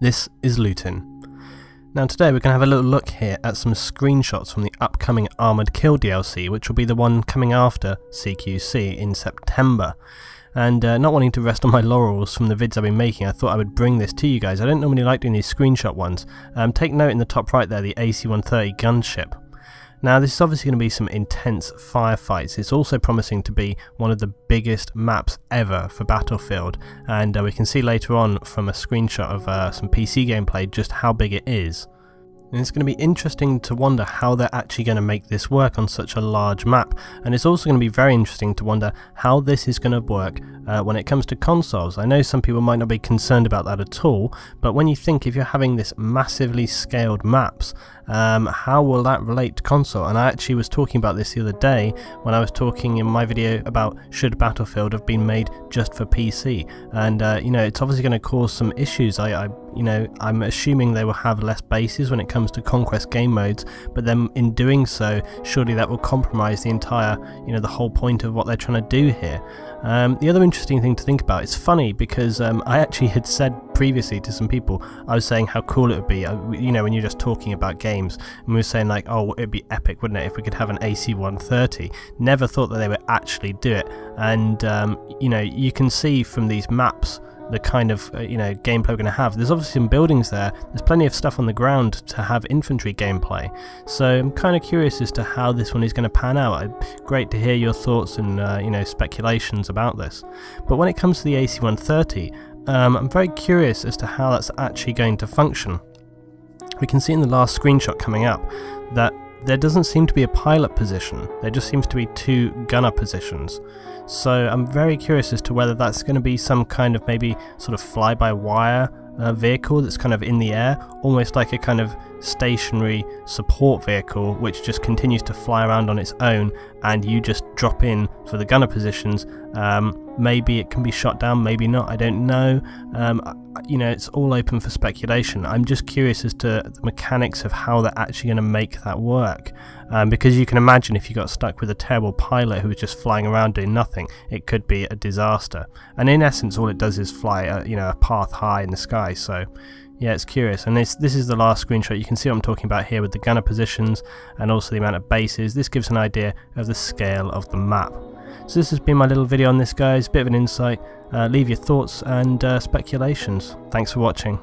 This is Lutin. Now today we're going to have a little look here at some screenshots from the upcoming Armoured Kill DLC, which will be the one coming after CQC in September. And not wanting to rest on my laurels from the vids I've been making, I thought I would bring this to you guys. I don't normally like doing these screenshot ones. Take note in the top right there, the AC-130 gunship. Now this is obviously going to be some intense firefights. It's also promising to be one of the biggest maps ever for Battlefield, and we can see later on from a screenshot of some PC gameplay just how big it is. And it's going to be interesting to wonder how they're actually going to make this work on such a large map, and it's also going to be very interesting to wonder how this is going to work when it comes to consoles. I know some people might not be concerned about that at all, but when you think if you're having this massively scaled maps, how will that relate to console? And I actually was talking about this the other day when I was talking in my video about should Battlefield have been made just for PC, and you know, it's obviously going to cause some issues. I'm assuming they will have less bases when it comes to conquest game modes, but then in doing so, surely that will compromise the entire, the whole point of what they're trying to do here. The other interesting thing to think about, it's funny because I actually had said previously to some people, I was saying how cool it would be, when you're just talking about games, and we were saying like, oh, it'd be epic, wouldn't it, if we could have an AC-130. Never thought that they would actually do it, and you can see from these maps the kind of gameplay we're going to have. There's obviously some buildings there, there's plenty of stuff on the ground to have infantry gameplay, so I'm kind of curious as to how this one is going to pan out. Great to hear your thoughts and speculations about this. But when it comes to the AC-130, I'm very curious as to how that's actually going to function. We can see in the last screenshot coming up that there doesn't seem to be a pilot position, there just seems to be two gunner positions. So I'm very curious as to whether that's going to be some kind of maybe sort of fly-by-wire vehicle that's kind of in the air, almost like a kind of stationary support vehicle which just continues to fly around on its own, and you just drop in for the gunner positions. Maybe it can be shot down, maybe not, I don't know. It's all open for speculation. I'm just curious as to the mechanics of how they're actually going to make that work, because you can imagine if you got stuck with a terrible pilot who was just flying around doing nothing, it could be a disaster. And in essence all it does is fly a path high in the sky. So yeah, it's curious. And this is the last screenshot. You can see what I'm talking about here with the gunner positions and also the amount of bases. This gives an idea of the scale of the map. So this has been my little video on this, guys, bit of an insight. Leave your thoughts and speculations. Thanks for watching.